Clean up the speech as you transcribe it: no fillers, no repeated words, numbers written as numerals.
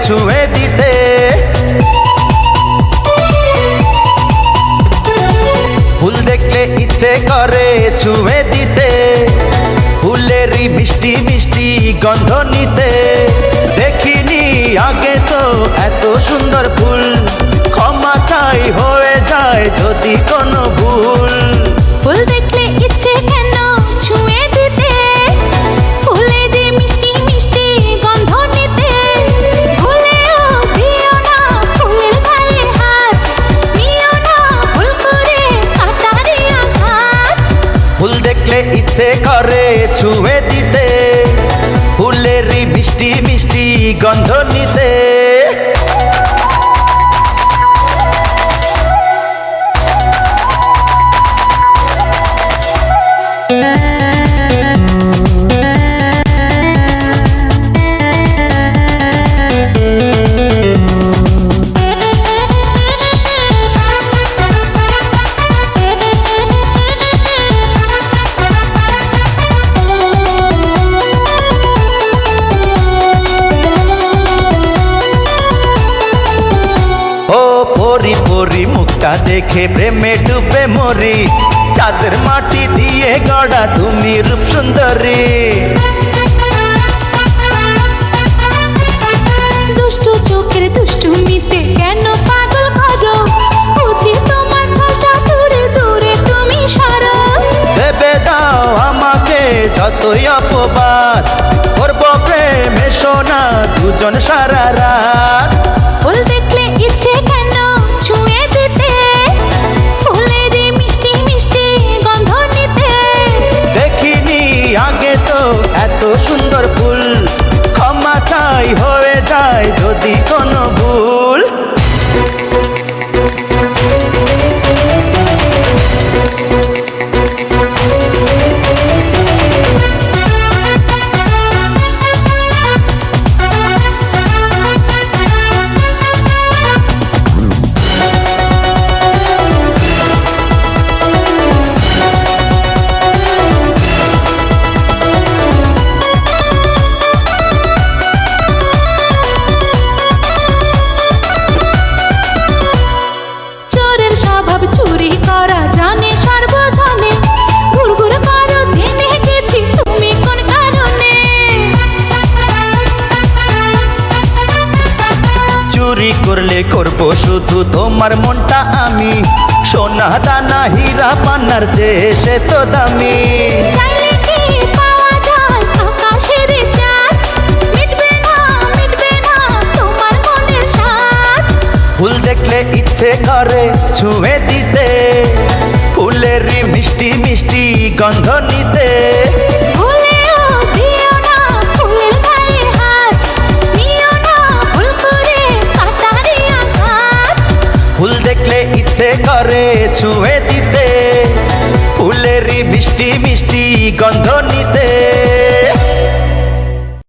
ছুঁয়ে দিতে। ফুল দেখলে ইচ্ছে করে ছুঁয়ে দিতে, ফুলেরই মিষ্টি মিষ্টি গন্ধ নিতে। দেখিনি আগে তো এত সুন্দর ফুল, ক্ষমা চাই হয়ে যায় যদি কোনো ভুল। ফুল দেখলে ইচ্ছে কেন ছুঁয়ে দিতে, ফুলেরই মিষ্টি মিষ্টি গন্ধ নিতে। ভুলেও দিও না ফুলের গায়ে হাত, নিও না ভুল করে কাটারি আঘাত। ফুল দেখলে ইচ্ছে করে ছুঁয়ে দিতে, ফুলেরই মিষ্টি মিষ্টি গন্ধ নিতে। ও পরি পরি মুখটা দেখে প্রেমে ডুবে মরি, চাঁদের মাটি দিয়ে গড়া তুমি রূপ সুন্দরী। দুষ্টু চোখের দুষ্টুমিতে কেন পাগল করো, বুঝি তোমার ছলটা দূরে দূরে তুমি সরো। ভেবে দাও আমাকে যতই অপবাদ, করবো প্রেম এসো না দুজন সারা রাত। ফুল দেখলে ইচ্ছে কেন ছুঁয়ে দিতে, ফুলেরই মিষ্টি মিষ্টি গন্ধ নিতে। দেখিনি আগে তো এত সুন্দর ফুল, ক্ষমা চাই হয়ে যায় যদি কোনো ভুল। চোরের স্বভাব চুরি করা জানে সর্বজনে, ঘুরঘুর করো জেনে গেছি তুমি কোন কারণে। চুরি করলে করবো শুধু তোমার মনটা আমি, সোনা দানা হীরা পান্নার যে সে তো দামি। চাইলে কি পাওয়া যায় আকাশের চাঁদ, মিটবে না তোমার মনের স্বাদ। ফুল দেখলে ইচ্ছে করে ছুঁয়ে দিতে, ফুলেরই মিষ্টি মিষ্টি গন্ধ নিতে। ভুলেও দিও না ফুলের গায়ে হাত, নিও না ভুল করে কাটারি আঘাত। ফুল দেখলে ইচ্ছে করে ছুঁয়ে দিতে, ফুলেরই মিষ্টি মিষ্টি গন্ধ নিতে।